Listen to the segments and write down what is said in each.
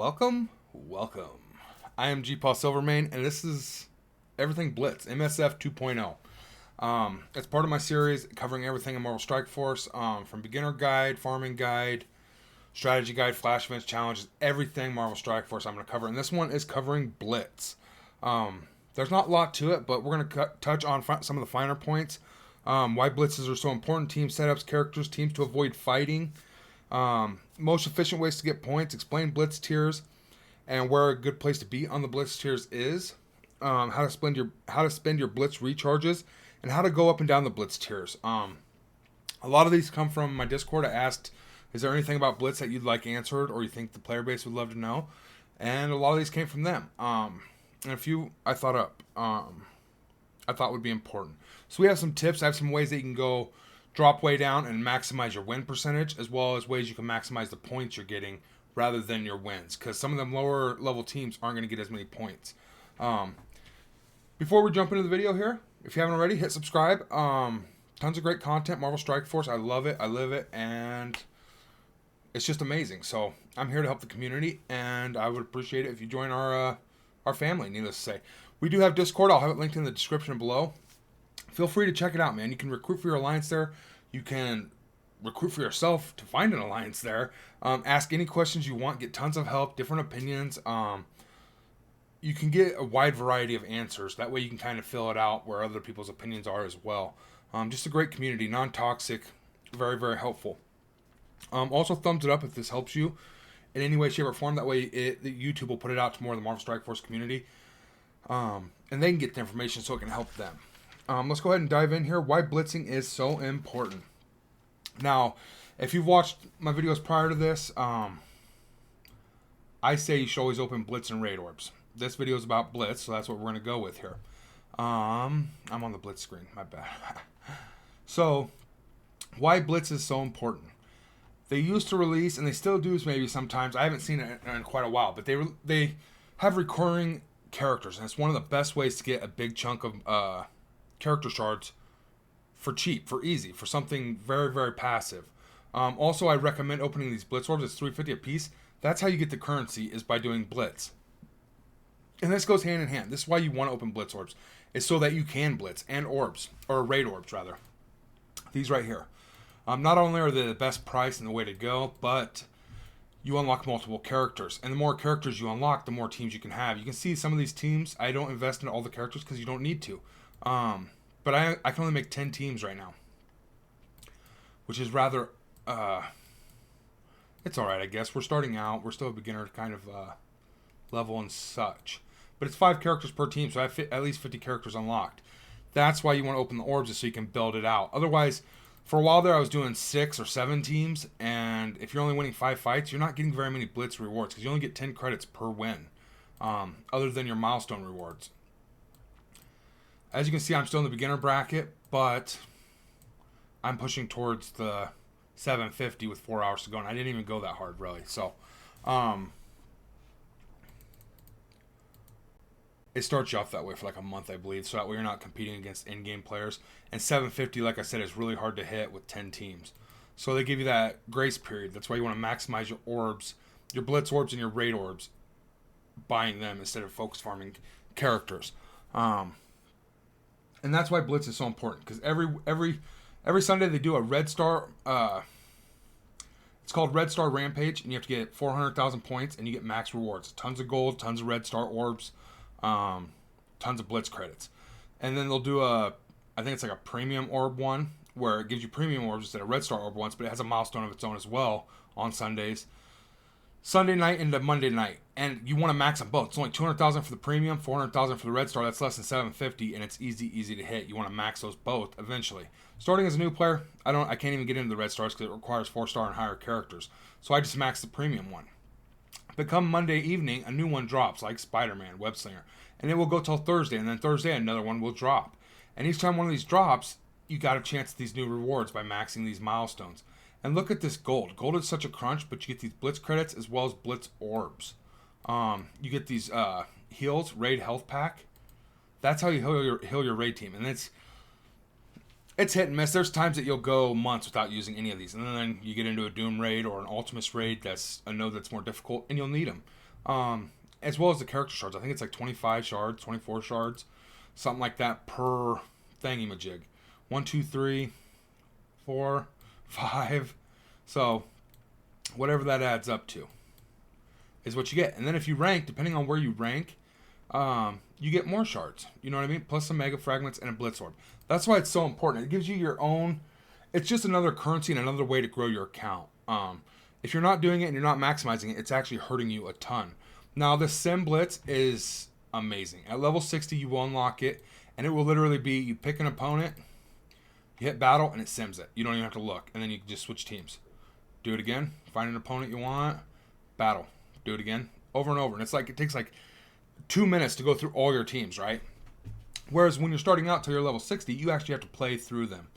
Welcome. I am GpaSilverMane, and this is everything Blitz, MSF 2.0. It's part of my series covering everything in Marvel Strike Force, from beginner guide, farming guide, strategy guide, flash events, challenges, everything Marvel Strike Force I'm going to cover. And this one is covering Blitz. There's not a lot to it, but we're going to touch on some of the finer points. Why blitzes are so important, team setups, characters, teams to avoid fighting, most efficient ways to get points, explain blitz tiers, and where a good place to be on the blitz tiers is, how to spend your blitz recharges, and how to go up and down the blitz tiers. A lot of these come from my Discord. I asked, is there anything about blitz that you'd like answered or you think the player base would love to know? And a lot of these came from them. And a few I thought up. I thought would be important. So we have some tips. I have some ways that you can go drop way down and maximize your win percentage, as well as ways you can maximize the points you're getting rather than your wins, because some of them lower level teams aren't going to get as many points. Before we jump into the video here, if you haven't already, hit subscribe. Tons of great content. Marvel Strike Force, I love it, I live it, and it's just amazing. So I'm here to help the community, and I would appreciate it if you join our family, needless to say. We do have Discord. I'll have it linked in the description below. Feel free to check it out, man. You can recruit for your alliance there. You can recruit for yourself to find an alliance there. Ask any questions you want. Get tons of help, different opinions. You can get a wide variety of answers. That way you can kind of fill it out where other people's opinions are as well. Just a great community, non-toxic, very, very helpful. Also, thumbs it up if this helps you in any way, shape, or form. That way YouTube will put it out to more of the Marvel Strike Force community. And they can get the information so it can help them. Let's go ahead and dive in here. Why blitzing is so important. Now, if you've watched my videos prior to this, I say you should always open blitz and raid orbs. This video is about blitz, so that's what we're going to go with here. I'm on the blitz screen. My bad. So, why blitz is so important. They used to release, and they still do maybe sometimes. I haven't seen it in quite a while, but they have recurring characters, and it's one of the best ways to get a big chunk of character shards for cheap, for easy, for something very, very passive. Also, I recommend opening these blitz orbs. It's $3.50 a piece. That's how you get the currency, is by doing blitz. And this goes hand in hand. This is why you want to open blitz orbs, is so that you can blitz, and orbs, or raid orbs rather. These right here. Not only are they the best price and the way to go, but you unlock multiple characters. And the more characters you unlock, the more teams you can have. You can see some of these teams, I don't invest in all the characters because you don't need to. But I can only make 10 teams right now, which is rather, it's alright, I guess. We're starting out. We're still a beginner kind of level and such. But it's 5 characters per team, so I have at least 50 characters unlocked. That's why you want to open the orbs, is so you can build it out. Otherwise, for a while there, I was doing 6 or 7 teams, and if you're only winning 5 fights, you're not getting very many blitz rewards, because you only get 10 credits per win, other than your milestone rewards. As you can see, I'm still in the beginner bracket, but I'm pushing towards the 750 with 4 hours to go, and I didn't even go that hard, really. So, it starts you off that way for like a month, I believe, so that way you're not competing against in-game players. And 750, like I said, is really hard to hit with 10 teams. So they give you that grace period. That's why you want to maximize your orbs, your blitz orbs and your raid orbs, buying them instead of focus farming characters. And that's why blitz is so important, because every Sunday they do a red star. It's called Red Star Rampage, and you have to get 400,000 points, and you get max rewards. Tons of gold, tons of red star orbs, tons of blitz credits. And then they'll do I think it's like a premium orb one, where it gives you premium orbs instead of red star orb ones, but it has a milestone of its own as well on Sundays. Sunday night into Monday night, and you want to max them both. It's only 200,000 for the premium, 400,000 for the red star. That's less than 750, and it's easy to hit. You want to max those both eventually. Starting as a new player, I can't even get into the red stars because it requires 4-star and higher characters. So I just maxed the premium one. But come Monday evening, a new one drops, like Spider-Man, Web Slinger, and it will go till Thursday, and then Thursday another one will drop. And each time one of these drops, you got a chance at these new rewards by maxing these milestones. And look at this gold. Gold is such a crunch, but you get these blitz credits as well as blitz orbs. You get these heals, raid health pack. That's how you heal your raid team. And it's hit and miss. There's times that you'll go months without using any of these. And then you get into a Doom raid or an Ultimus raid that's a node that's more difficult, and you'll need them. as well as the character shards. I think it's like 25 shards, 24 shards, something like that per thingy-majig. 1, 2, 3, 4, 5. So whatever that adds up to is what you get. And then if you rank, depending on where you rank, you get more shards. You know what I mean? Plus some mega fragments and a blitz orb. That's why it's so important. It gives you your own. It's just another currency and another way to grow your account. If you're not doing it and you're not maximizing it, it's actually hurting you a ton. Now the Sim Blitz is amazing. At level 60, you will unlock it, and it will literally be you pick an opponent, you hit battle, and it sims it. You don't even have to look, and then you can just switch teams. Do it again. Find an opponent you want. Battle. Do it again. Over and over. And it's like it takes like 2 minutes to go through all your teams, right? Whereas when you're starting out till you're level 60, you actually have to play through them.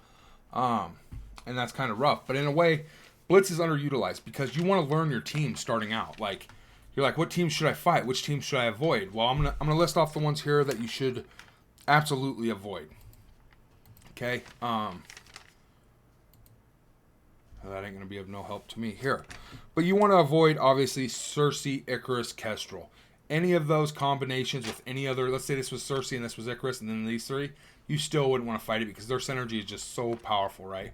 And that's kind of rough. But in a way, Blitz is underutilized because you want to learn your team starting out. Like, you're like, what team should I fight? Which team should I avoid? Well, I'm gonna list off the ones here that you should absolutely avoid. Okay? That ain't going to be of no help to me here. But you want to avoid, obviously, Cersei, Icarus, Kestrel. Any of those combinations with any other, let's say this was Cersei and this was Icarus and then these three, you still wouldn't want to fight it because their synergy is just so powerful, right?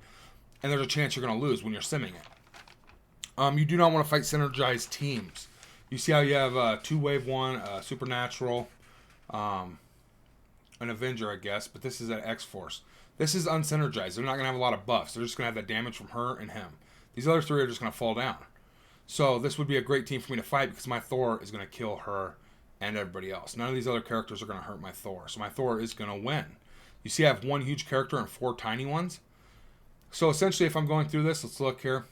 And there's a chance you're going to lose when you're simming it. You do not want to fight synergized teams. You see how you have 2 Wave 1, Supernatural, an Avenger, I guess, but this is an X-Force. This is unsynergized. They're not going to have a lot of buffs. They're just going to have that damage from her and him. These other three are just going to fall down. So this would be a great team for me to fight because my Thor is going to kill her and everybody else. None of these other characters are going to hurt my Thor. So my Thor is going to win. You see I have 1 huge character and 4 tiny ones. So essentially if I'm going through this, let's look here.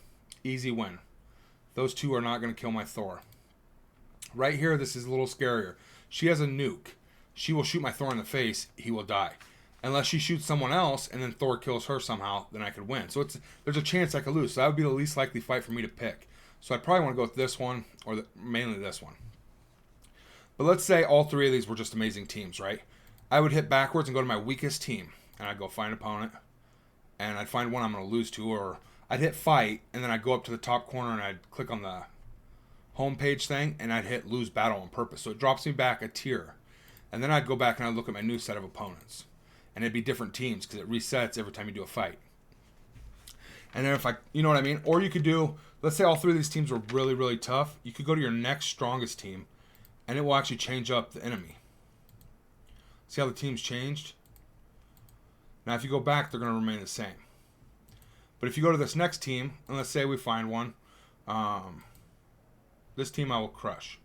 Easy win. Those 2 are not going to kill my Thor. Right here, this is a little scarier. She has a nuke. She will shoot my Thor in the face. He will die. Unless she shoots someone else and then Thor kills her somehow, then I could win. So there's a chance I could lose. So that would be the least likely fight for me to pick. So I'd probably want to go with this one or mainly this one. But let's say all 3 of these were just amazing teams, right? I would hit backwards and go to my weakest team. And I'd go find an opponent. And I'd find one I'm going to lose to. Or I'd hit fight and then I'd go up to the top corner and I'd click on the home page thing and I'd hit lose battle on purpose. So it drops me back a tier. And then I'd go back and I'd look at my new set of opponents. And it'd be different teams because it resets every time you do a fight. And then you know what I mean? Or you could do, let's say all 3 of these teams were really, really tough. You could go to your next strongest team and it will actually change up the enemy. See how the teams changed? Now if you go back, they're going to remain the same. But if you go to this next team, and let's say we find one, this team I will crush.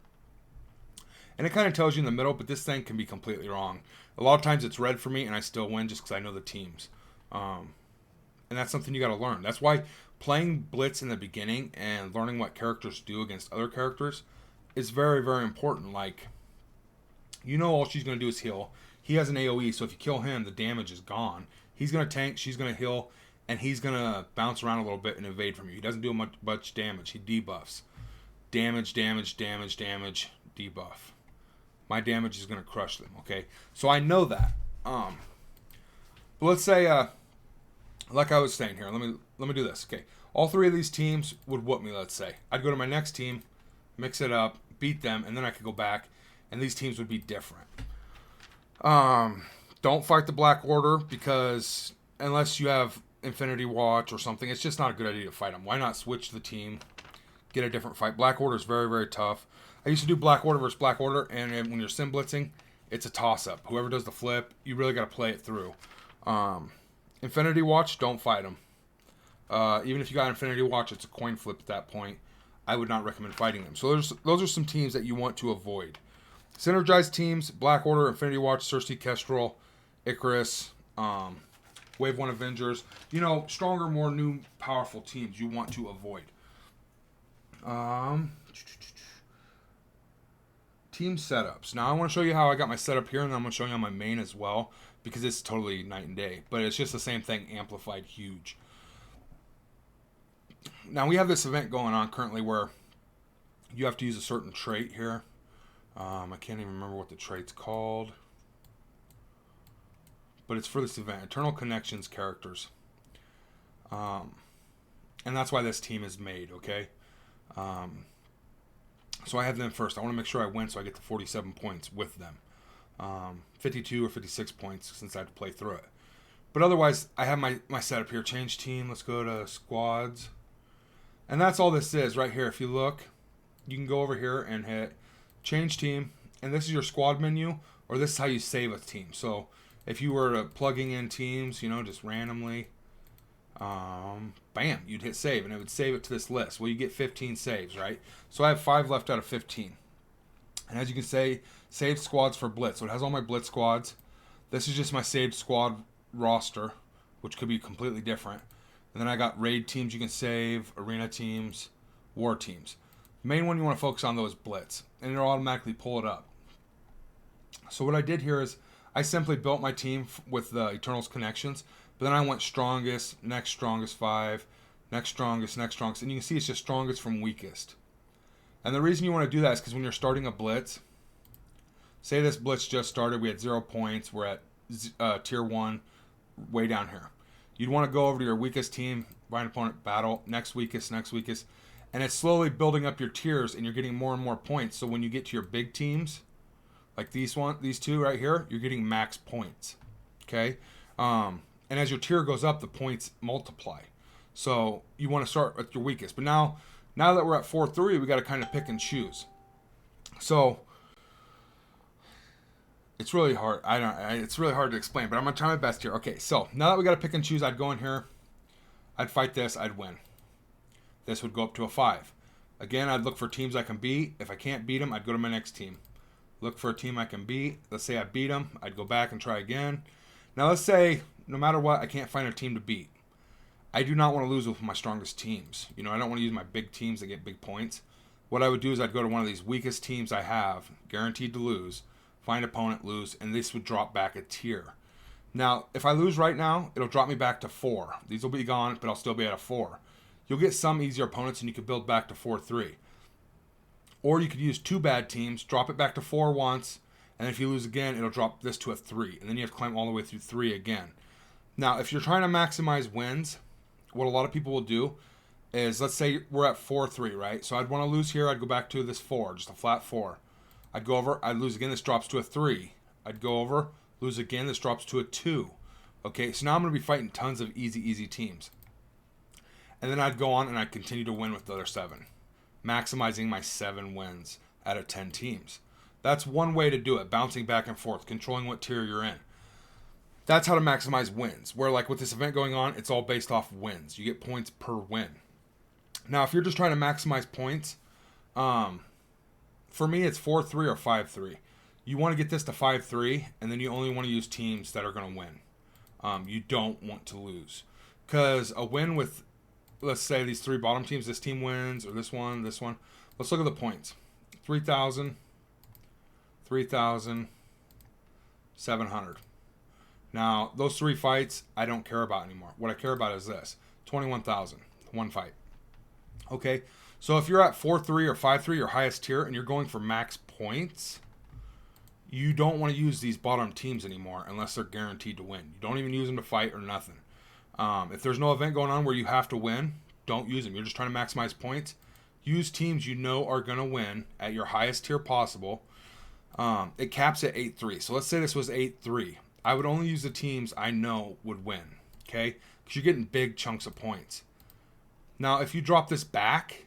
And it kind of tells you in the middle, but this thing can be completely wrong. A lot of times it's red for me, and I still win just because I know the teams. And that's something you got to learn. That's why playing Blitz in the beginning and learning what characters do against other characters is very, very important. Like, you know all she's going to do is heal. He has an AoE, so if you kill him, the damage is gone. He's going to tank, she's going to heal, and he's going to bounce around a little bit and evade from you. He doesn't do much damage. He debuffs. Damage, damage, damage, damage, debuff. My damage is going to crush them, okay? So I know that. But let's say, like I was saying here, let me do this, okay? All 3 of these teams would whoop me, let's say. I'd go to my next team, mix it up, beat them, and then I could go back, and these teams would be different. Don't fight the Black Order because unless you have Infinity Watch or something, it's just not a good idea to fight them. Why not switch the team, get a different fight? Black Order is very, very tough. I used to do Black Order versus Black Order, and when you're sim blitzing, it's a toss-up. Whoever does the flip, you really got to play it through. Infinity Watch, don't fight them. Even if you got Infinity Watch, it's a coin flip at that point. I would not recommend fighting them. So those are some teams that you want to avoid. Synergized teams, Black Order, Infinity Watch, Cersei, Kestrel, Icarus, Wave 1 Avengers. You know, stronger, more new, powerful teams you want to avoid. Team setups. Now I want to show you how I got my setup here, and then I'm going to show you on my main as well, because it's totally night and day. But it's just the same thing, amplified huge. Now we have this event going on currently where you have to use a certain trait here. I can't even remember what the trait's called. But it's for this event, Eternal Connections characters. And that's why this team is made, okay? So So I have them first. I want to make sure I win so I get the 47 points with them. 52 or 56 points since I had to play through it. But otherwise, I have my setup here. Change team. Let's go to squads. And that's all this is right here. If you look, you can go over here and hit change team. And this is your squad menu, or this is how you save a team. So if you were to plugging in teams, just randomly, bam, you'd hit save, and it would save it to this list. Well, you get 15 saves, right? So I have 5 left out of 15. And as you can say, save squads for Blitz. So it has all my Blitz squads. This is just my saved squad roster, which could be completely different. And then I got raid teams you can save, arena teams, war teams. The main one you want to focus on, though, is Blitz. And it'll automatically pull it up. So what I did here is I simply built my team with the Eternals connections. But then I went strongest, next strongest 5, next strongest, next strongest. And you can see it's just strongest from weakest. And the reason you want to do that is because when you're starting a blitz, say this blitz just started, we had 0 points, we're at tier 1, way down here. You'd want to go over to your weakest team, find opponent, battle, next weakest, and it's slowly building up your tiers, and you're getting more and more points. So when you get to your big teams, like these two right here, you're getting max points. Okay? And as your tier goes up, the points multiply. So you want to start with your weakest. But now that we're at 4-3, we got to kind of pick and choose. So it's really hard. It's really hard to explain, but I'm gonna try my best here. Okay, so now that we got to pick and choose, I'd go in here, I'd fight this, I'd win. This would go up to a 5. Again, I'd look for teams I can beat. If I can't beat them, I'd go to my next team. Look for a team I can beat. Let's say I beat them. I'd go back and try again. Now let's say no matter what, I can't find a team to beat. I do not want to lose with my strongest teams. I don't want to use my big teams that get big points. What I would do is I'd go to one of these weakest teams I have, guaranteed to lose, find opponent, lose, and this would drop back a tier. Now, if I lose right now, it'll drop me back to 4. These will be gone, but I'll still be at a 4. You'll get some easier opponents, and you could build back to 4-3. Or you could use 2 bad teams, drop it back to 4 once, and if you lose again, it'll drop this to a 3. And then you have to climb all the way through 3 again. Now, if you're trying to maximize wins, what a lot of people will do is, let's say we're at 4-3, right? So I'd want to lose here. I'd go back to this 4, just a flat 4. I'd go over. I'd lose again. This drops to a 3. I'd go over, lose again. This drops to a 2. Okay, so now I'm going to be fighting tons of easy teams. And then I'd go on and I'd continue to win with the other 7. Maximizing my 7 wins out of 10 teams. That's one way to do it, bouncing back and forth, controlling what tier you're in. That's how to maximize wins. Where, like with this event going on, it's all based off wins. You get points per win. Now, if you're just trying to maximize points, for me, it's 4-3 or 5-3. You want to get this to 5-3, and then you only want to use teams that are going to win. You don't want to lose. Because a win with, let's say, these 3 bottom teams, this team wins, or this one. Let's look at the points. 3,000, 3,000, 700. Now, those 3 fights, I don't care about anymore. What I care about is this. 21,000, 1 fight. Okay, so if you're at 4-3 or 5-3, your highest tier, and you're going for max points, you don't want to use these bottom teams anymore unless they're guaranteed to win. You don't even use them to fight or nothing. If there's no event going on where you have to win, don't use them. You're just trying to maximize points. Use teams you know are going to win at your highest tier possible. It caps at 8-3. So let's say this was 8-3. I would only use the teams I know would win, okay? Because you're getting big chunks of points. Now, if you drop this back,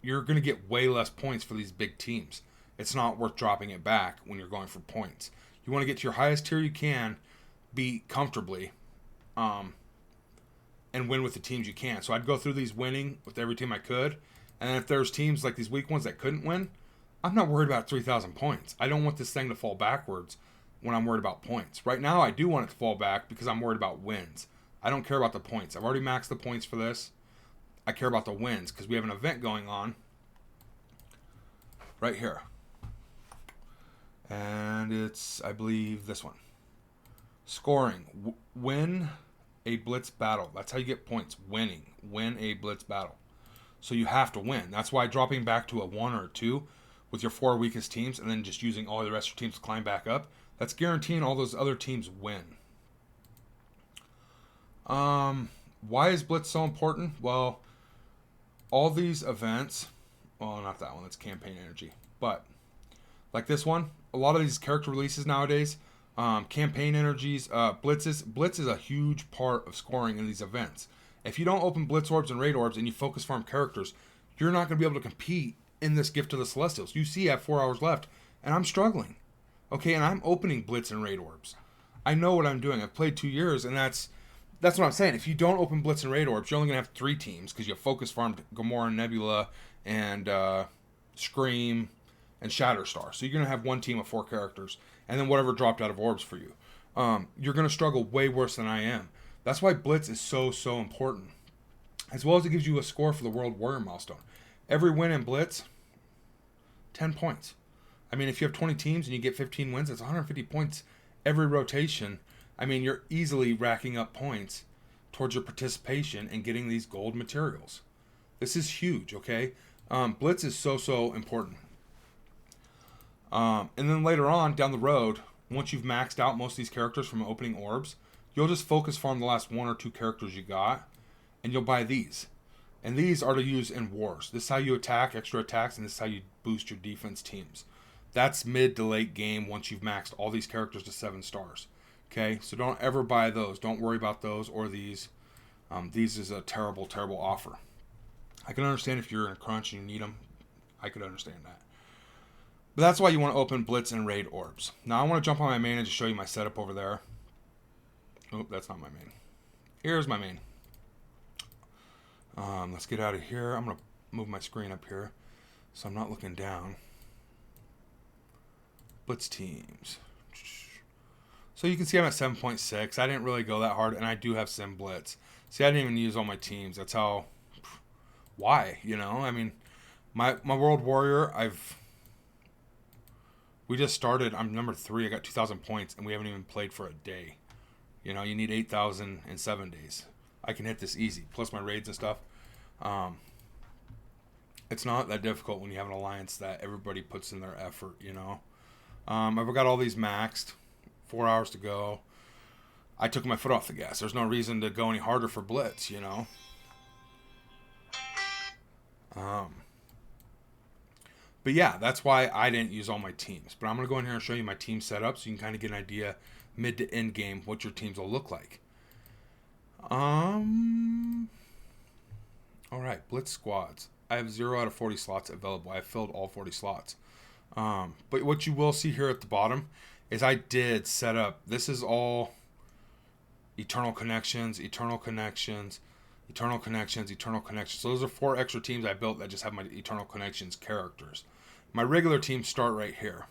you're going to get way less points for these big teams. It's not worth dropping it back when you're going for points. You want to get to your highest tier you can, beat comfortably, and win with the teams you can. So I'd go through these winning with every team I could, and then if there's teams like these weak ones that couldn't win, I'm not worried about 3,000 points. I don't want this thing to fall backwards when I'm worried about points. Right now, I do want it to fall back because I'm worried about wins. I don't care about the points. I've already maxed the points for this. I care about the wins because we have an event going on right here. And it's, I believe, this one. Scoring. Win a blitz battle. That's how you get points. Winning. Win a blitz battle. So you have to win. That's why dropping back to a 1 or a 2 with your 4 weakest teams and then just using all the rest of your teams to climb back up, that's guaranteeing all those other teams win. Why is Blitz so important? Well, all these events, well, not that one. That's campaign energy. But like this one, a lot of these character releases nowadays, campaign energies, blitzes. Blitz is a huge part of scoring in these events. If you don't open blitz orbs and raid orbs and you focus farm characters, you're not going to be able to compete in this gift of the Celestials. You see, I have 4 hours left, and I'm struggling. Okay, and I'm opening blitz and raid orbs. I know what I'm doing. I've played 2 years, and that's what I'm saying. If you don't open blitz and raid orbs, you're only going to have 3 teams because you focus farmed Gamora and Nebula and Scream and Shatterstar. So you're going to have 1 team of 4 characters, and then whatever dropped out of orbs for you. You're going to struggle way worse than I am. That's why blitz is so important. As well as it gives you a score for the World Warrior milestone. Every win in blitz, 10 points. I mean, if you have 20 teams and you get 15 wins, that's 150 points every rotation. I mean, you're easily racking up points towards your participation and getting these gold materials. This is huge, okay? Blitz is so important. And then later on, down the road, once you've maxed out most of these characters from opening orbs, you'll just focus farm the last 1 or 2 characters you got, and you'll buy these. And these are to use in wars. This is how you attack, extra attacks, and this is how you boost your defense teams. That's mid to late game once you've maxed all these characters to 7 stars. Okay, so don't ever buy those. Don't worry about those or these. These is a terrible offer. I can understand if you're in a crunch and you need them. I could understand that. But that's why you want to open blitz and raid orbs. Now I want to jump on my main and just show you my setup over there. Oh, that's not my main. Here's my main. Let's get out of here. I'm going to move my screen up here so I'm not looking down. Blitz teams. So you can see I'm at 7.6. I didn't really go that hard, and I do have Sim Blitz. See, I didn't even use all my teams. That's how... Why? You know? I mean, my World Warrior, we just started. I'm number 3. I got 2,000 points, and we haven't even played for a day. You know, you need 8,000 in 7 days. I can hit this easy, plus my raids and stuff. It's not that difficult when you have an alliance that everybody puts in their effort, you know. I've got all these maxed. 4 hours to go. I took my foot off the gas. There's no reason to go any harder for blitz, you know. But yeah, that's why I didn't use all my teams. But I'm going to go in here and show you my team setup so you can kind of get an idea mid to end game what your teams will look like. Alright, Blitz Squads. I have 0 out of 40 slots available. I've filled all 40 slots. But what you will see here at the bottom is I did set up, this is all Eternal Connections, Eternal Connections, Eternal Connections, Eternal Connections. So those are 4 extra teams I built that just have my Eternal Connections characters. My regular teams start right here.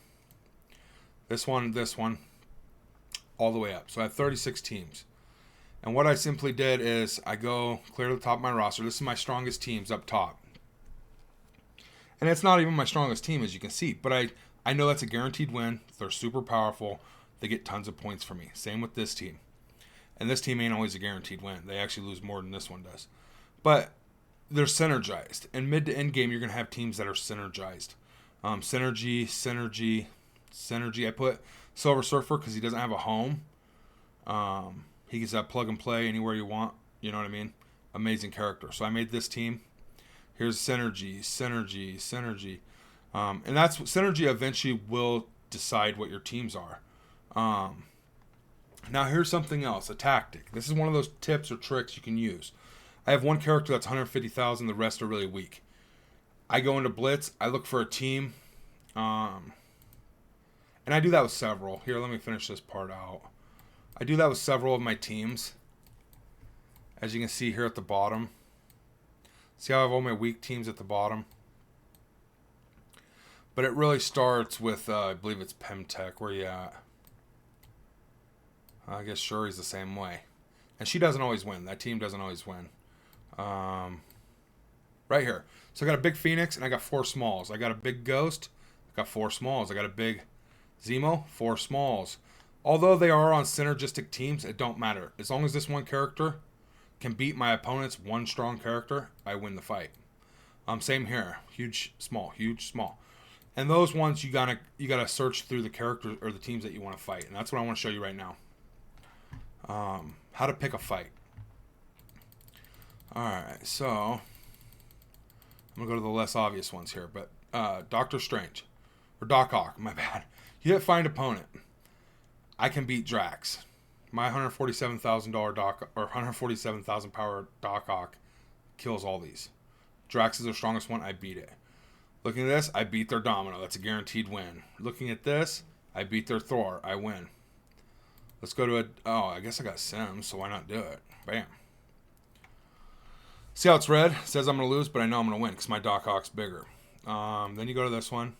This one, all the way up. So I have 36 teams. And what I simply did is I go clear to the top of my roster. This is my strongest teams up top. And it's not even my strongest team, as you can see. But I know that's a guaranteed win. They're super powerful. They get tons of points for me. Same with this team. And this team ain't always a guaranteed win. They actually lose more than this one does. But they're synergized. In mid to end game, you're going to have teams that are synergized. Synergy. I put Silver Surfer because he doesn't have a home. He gets that plug and play anywhere you want. You know what I mean? Amazing character. So I made this team. Here's synergy. And that's synergy eventually will decide what your teams are. Now here's something else, a tactic. This is one of those tips or tricks you can use. I have one character that's 150,000. The rest are really weak. I go into Blitz. I look for a team. And I do that with several. Here, let me finish this part out. I do that with several of my teams. As you can see here at the bottom. See how I have all my weak teams at the bottom? But it really starts with, I believe it's Pemtech. Where you at? I guess Shuri's the same way. And she doesn't always win. That team doesn't always win. Right here. So I got a big Phoenix and I got 4 smalls. I got a big Ghost. I got 4 smalls. I got a big Zemo. 4 smalls. Although they are on synergistic teams, it don't matter. As long as this one character can beat my opponent's one strong character, I win the fight. Same here. Huge, small. And those ones you gotta search through the characters or the teams that you want to fight. And that's what I want to show you right now. How to pick a fight. Alright, so I'm going to go to the less obvious ones here. But Doctor Strange. Or Doc Ock, my bad. You hit find opponent. I can beat Drax. My $147,000 Doc, or 147,000 power Doc Ock kills all these. Drax is their strongest one. I beat it. Looking at this, I beat their Domino. That's a guaranteed win. Looking at this, I beat their Thor. I win. Let's go to a... Oh, I guess I got Sims, so why not do it? Bam. See how it's red? It says I'm going to lose, but I know I'm going to win because my Doc Ock's bigger. Then you go to this one.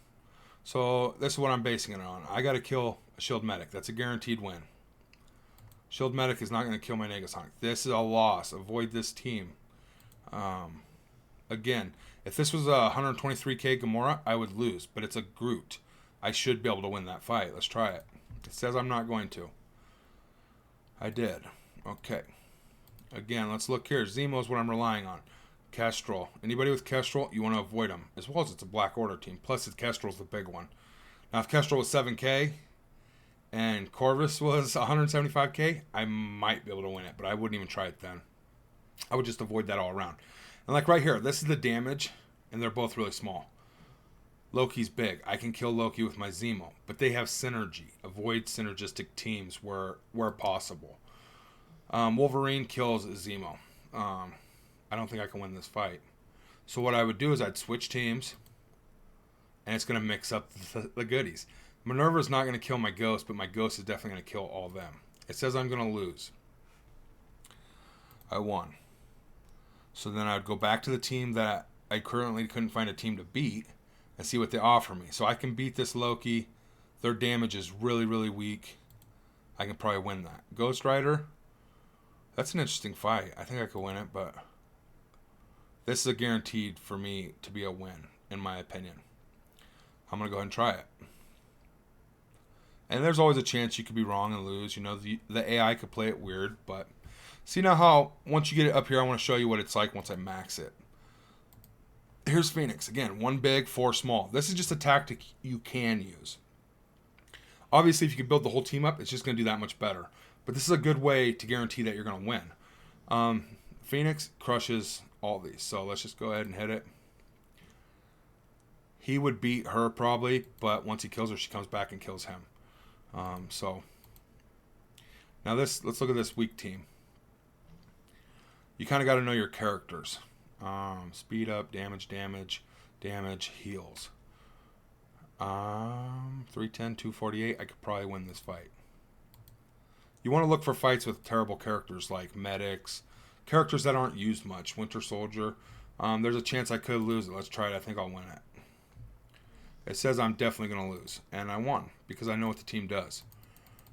So this is what I'm basing it on. I got to kill a Shield Medic. That's a guaranteed win. Shield Medic is not going to kill my Negasonic. This is a loss. Avoid this team. Again, if this was a 123k Gamora, I would lose. But it's a Groot. I should be able to win that fight. Let's try it. It says I'm not going to. I did. Okay. Again, let's look here. Zemo is what I'm relying on. Kestrel. Anybody with Kestrel, you want to avoid them. As well as it's a Black Order team. Plus, Kestrel's the big one. Now, if Kestrel was 7k and Corvus was 175k, I might be able to win it. But I wouldn't even try it then. I would just avoid that all around. And like right here, this is the damage. And they're both really small. Loki's big. I can kill Loki with my Zemo. But they have synergy. Avoid synergistic teams where possible. Wolverine kills Zemo. I don't think I can win this fight. So what I would do is I'd switch teams. And it's going to mix up the goodies. Minerva's not going to kill my Ghost, but my Ghost is definitely going to kill all of them. It says I'm going to lose. I won. So then I would go back to the team that I currently couldn't find a team to beat and see what they offer me. So I can beat this Loki. Their damage is really, really weak. I can probably win that. Ghost Rider. That's an interesting fight. I think I could win it, but this is a guaranteed for me to be a win, in my opinion. I'm going to go ahead and try it. And there's always a chance you could be wrong and lose. You know, the AI could play it weird, but see now how once you get it up here, I want to show you what it's like once I max it. Here's Phoenix. Again, 1 big, 4 small. This is just a tactic you can use. Obviously, if you can build the whole team up, it's just going to do that much better. But this is a good way to guarantee that you're going to win. Phoenix crushes all these. So let's just go ahead and hit it. He would beat her probably, but once he kills her, she comes back and kills him. So now let's look at this weak team. You kind of got to know your characters. Speed up, damage, heals. 310, 248. I could probably win this fight. You want to look for fights with terrible characters like medics, characters that aren't used much. Winter Soldier. There's a chance I could lose it. Let's try it. I think I'll win it. It says I'm definitely going to lose. And I won because I know what the team does.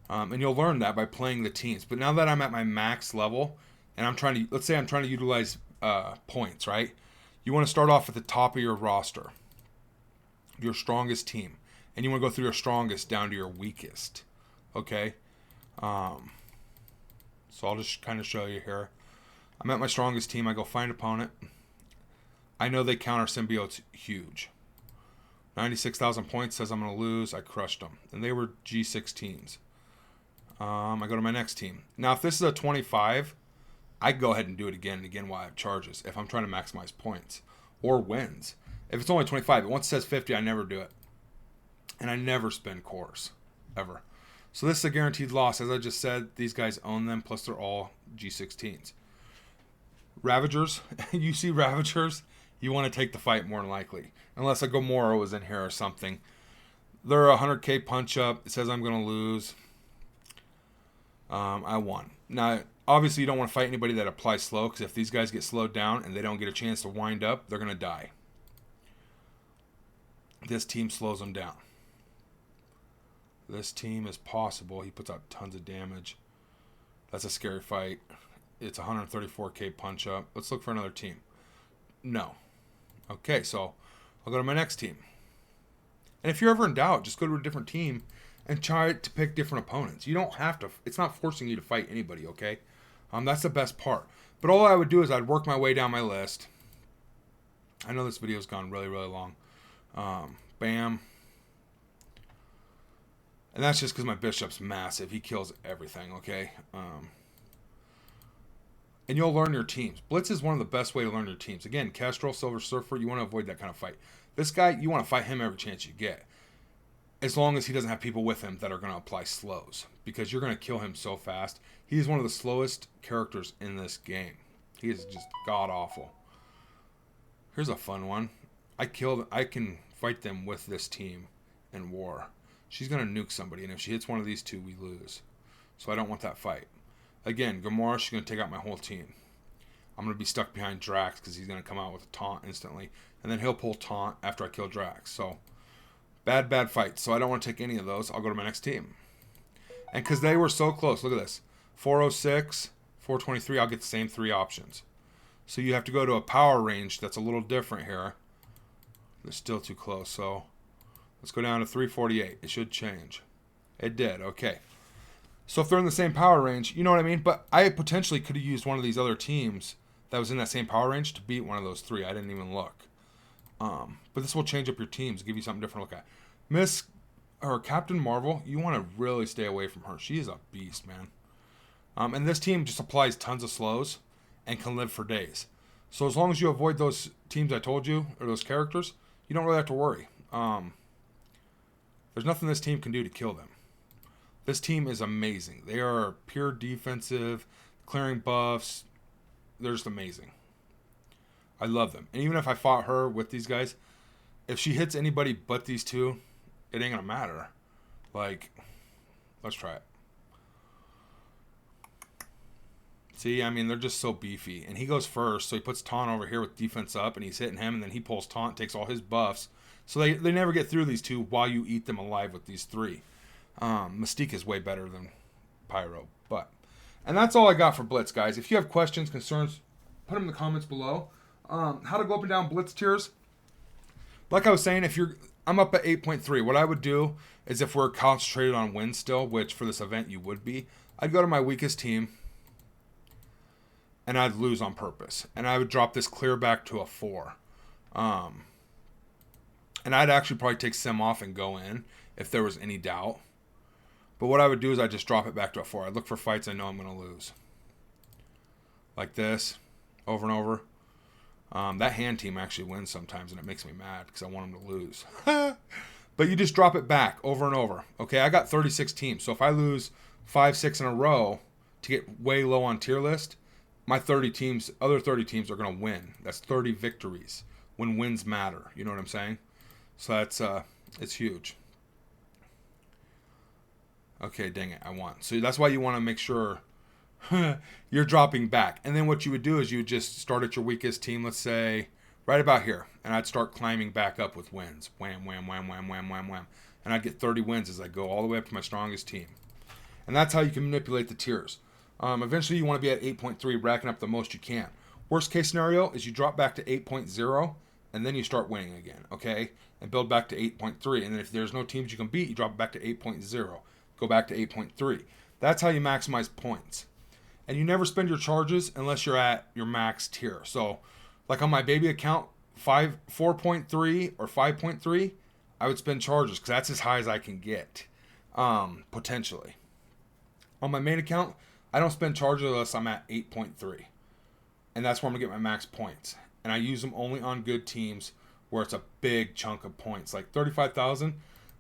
And you'll learn that by playing the teams. But now that I'm at my max level and let's say I'm trying to utilize points, right? You want to start off at the top of your roster. Your strongest team. And you want to go through your strongest down to your weakest. Okay? So I'll just kind of show you here. I'm at my strongest team. I go find opponent. I know they counter symbiotes huge. 96,000 points says I'm going to lose. I crushed them. And they were G16s. I go to my next team. Now, if this is a 25, I go ahead and do it again and again while I have charges. If I'm trying to maximize points or wins. If it's only 25, but once it says 50, I never do it. And I never spend cores. Ever. So this is a guaranteed loss. As I just said, these guys own them. Plus, they're all G16s. Ravagers. You see Ravagers, you want to take the fight more than likely. Unless a Gamora was in here or something. They're a 100k punch up. It says I'm going to lose. I won. Now, obviously, you don't want to fight anybody that applies slow. Because if these guys get slowed down and they don't get a chance to wind up, they're going to die. This team slows them down. This team is possible. He puts out tons of damage. That's a scary fight. It's 134k punch up. Let's look for another team. No. Okay, so I'll go to my next team. And if you're ever in doubt, just go to a different team and try to pick different opponents. You don't have to. It's not forcing you to fight anybody, okay? That's the best part. But all I would do is I'd work my way down my list. I know this video's gone really, really long. Bam. And that's just because my bishop's massive. He kills everything, okay? and you'll learn your teams. Blitz is one of the best way to learn your teams. Again, Kestrel, Silver Surfer, you want to avoid that kind of fight. This guy, you want to fight him every chance you get. As long as he doesn't have people with him that are going to apply slows. Because you're going to kill him so fast. He is one of the slowest characters in this game. He is just god-awful. Here's a fun one. I can fight them with this team in war. She's going to nuke somebody, and if she hits one of these two, we lose. So I don't want that fight. Again, Gamora, she's going to take out my whole team. I'm going to be stuck behind Drax because he's going to come out with a taunt instantly. And then he'll pull taunt after I kill Drax. So, bad fight. So I don't want to take any of those. I'll go to my next team. And because they were so close, look at this. 406, 423, I'll get the same 3 options. So you have to go to a power range that's a little different here. They're still too close, so let's go down to 348. It should change. It did, okay. So if they're in the same power range, you know what I mean? But I potentially could have used one of these other teams that was in that same power range to beat one of those 3. I didn't even look. But this will change up your teams, give you something different to look at. Captain Marvel, you want to really stay away from her. She is a beast, man. And this team just applies tons of slows and can live for days. So as long as you avoid those teams I told you, or those characters, you don't really have to worry. There's nothing this team can do to kill them. This team is amazing. They are pure defensive, clearing buffs. They're just amazing. I love them. And even if I fought her with these guys, if she hits anybody but these 2, it ain't going to matter. Like, let's try it. See, I mean, they're just so beefy. And he goes first, so he puts taunt over here with defense up, and he's hitting him, and then he pulls taunt, takes all his buffs. So they never get through these 2 while you eat them alive with these 3. Mystique is way better than Pyro. And that's all I got for Blitz, guys. If you have questions, concerns, put them in the comments below. How to go up and down Blitz tiers. Like I was saying, I'm up at 8.3. What I would do is if we're concentrated on wins still, which for this event you would be, I'd go to my weakest team, and I'd lose on purpose. And I would drop this clear back to a 4. And I'd actually probably take Sim off and go in if there was any doubt. But what I would do is I'd just drop it back to a 4. I'd look for fights I know I'm going to lose. Like this, over and over. That hand team actually wins sometimes, and it makes me mad because I want them to lose. But you just drop it back over and over. Okay, I got 36 teams. So if I lose 5, 6 in a row to get way low on tier list, my other 30 teams are going to win. That's 30 victories when wins matter. You know what I'm saying? So that's it's huge. Okay, dang it, I won. So that's why you want to make sure you're dropping back. And then what you would do is you would just start at your weakest team, let's say, right about here. And I'd start climbing back up with wins. Wham, wham, wham, wham, wham, wham, wham. And I'd get 30 wins as I go all the way up to my strongest team. And that's how you can manipulate the tiers. Eventually you want to be at 8.3, racking up the most you can. Worst case scenario is you drop back to 8.0, and then you start winning again, okay? And build back to 8.3. And then if there's no teams you can beat, you drop back to 8.0. Go back to 8.3. That's how you maximize points. And you never spend your charges unless you're at your max tier. So, like on my baby account, 4.3 or 5.3, I would spend charges because that's as high as I can get, potentially. On my main account, I don't spend charges unless I'm at 8.3. And that's where I'm going to get my max points. And I use them only on good teams where it's a big chunk of points. Like 35,000.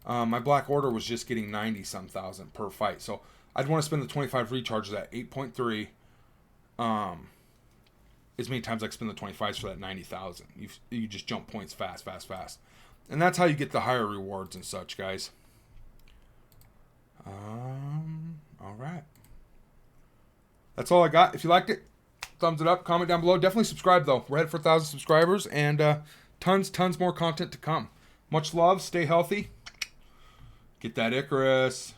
My Black Order was just getting 90-some thousand per fight. So I'd want to spend the 25 recharges at 8.3. As many times I can spend the 25s for that 90,000. You just jump points fast. And that's how you get the higher rewards and such, guys. All right. That's all I got. If you liked it, thumbs it up, comment down below. Definitely subscribe, though. We're headed for 1,000 subscribers, and tons more content to come. Much love. Stay healthy. Get that Icarus.